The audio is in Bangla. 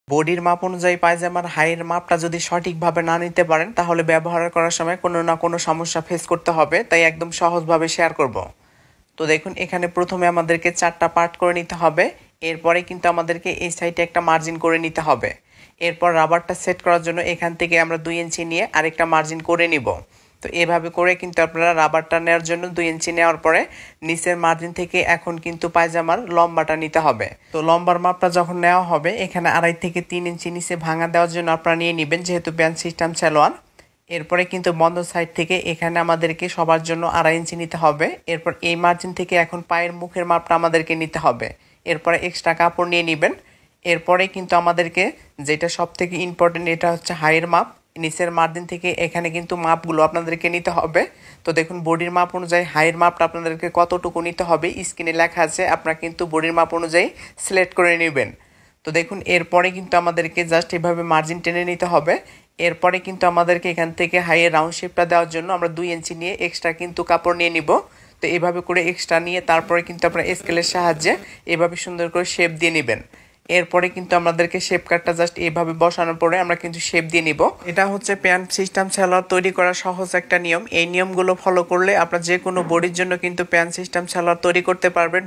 বডির মাপ অনুযায়ী পায়জামার হাইয়ের মাপটা যদি সঠিকভাবে না নিতে পারেন তাহলে ব্যবহার করার সময় কোনো না কোনো সমস্যা ফেস করতে হবে, তাই একদম সহজভাবে শেয়ার করব। তো দেখুন এখানে প্রথমে আমাদেরকে 4টা পার্ট করে নিতে হবে। এরপরে কিন্তু আমাদেরকে এই সাইডে একটা মার্জিন করে নিতে হবে। এরপর রাবারটা সেট করার জন্য এখান থেকে আমরা 2 ইঞ্চি নিয়ে আরেকটা মার্জিন করে নিব। তো এভাবে করে কিন্তু আপনারা রাবারটা নেওয়ার জন্য 2 ইঞ্চি নেওয়ার পরে নিচের মার্জিন থেকে এখন কিন্তু পায়জামার লম্বাটা নিতে হবে। তো লম্বার মাপটা যখন নেওয়া হবে এখানে 2.5 থেকে 3 ইঞ্চি নিচে ভাঙা দেওয়ার জন্য আপনারা নিয়ে নেবেন, যেহেতু প্যান্ট সিস্টেম সালোয়ার। এরপরে কিন্তু বন্ধ সাইড থেকে এখানে আমাদেরকে সবার জন্য 2.5 ইঞ্চি নিতে হবে। এরপর এই মার্জিন থেকে এখন পায়ের মুখের মাপটা আমাদেরকে নিতে হবে। এরপরে এক্সট্রা কাপড় নিয়ে নেবেন। এরপরে কিন্তু আমাদেরকে যেটা সব থেকে ইম্পর্টেন্ট, এটা হচ্ছে হাইয়ের মাপ। নিচের মার্জিন থেকে এখানে কিন্তু মাপগুলো আপনাদেরকে নিতে হবে। তো দেখুন বডির মাপ অনুযায়ী হাইয়ের মাপটা আপনাদেরকে কতটুকু নিতে হবে স্ক্রিনে লেখা আছে, আপনারা কিন্তু বডির মাপ অনুযায়ী সিলেক্ট করে নেবেন। তো দেখুন এরপরে কিন্তু আমাদেরকে জাস্ট এভাবে মার্জিন টেনে নিতে হবে। এরপরে কিন্তু আমাদেরকে এখান থেকে হাইয়ের রাউন্ড শেপটা দেওয়ার জন্য আমরা 2 ইঞ্চি নিয়ে এক্সট্রা কিন্তু কাপড় নিয়ে নিব। তো এভাবে করে এক্সট্রা নিয়ে তারপরে কিন্তু আপনারা স্কেলের সাহায্যে এভাবে সুন্দর করে শেপ দিয়ে নেবেন। এরপরে কিন্তু আমাদেরকে শেপ কাটটা জাস্ট এইভাবে বসানোর পরে আমরা কিন্তু শেপ দিয়ে নিব। এটা হচ্ছে প্যান্ট সিস্টেম সালোয়ার তৈরি করা সহজ একটা নিয়ম। এই নিয়মগুলো ফলো করলে আপনারা যে কোনো বডির জন্য কিন্তু প্যান্ট সিস্টেম সালোয়ার তৈরি করতে পারবেন।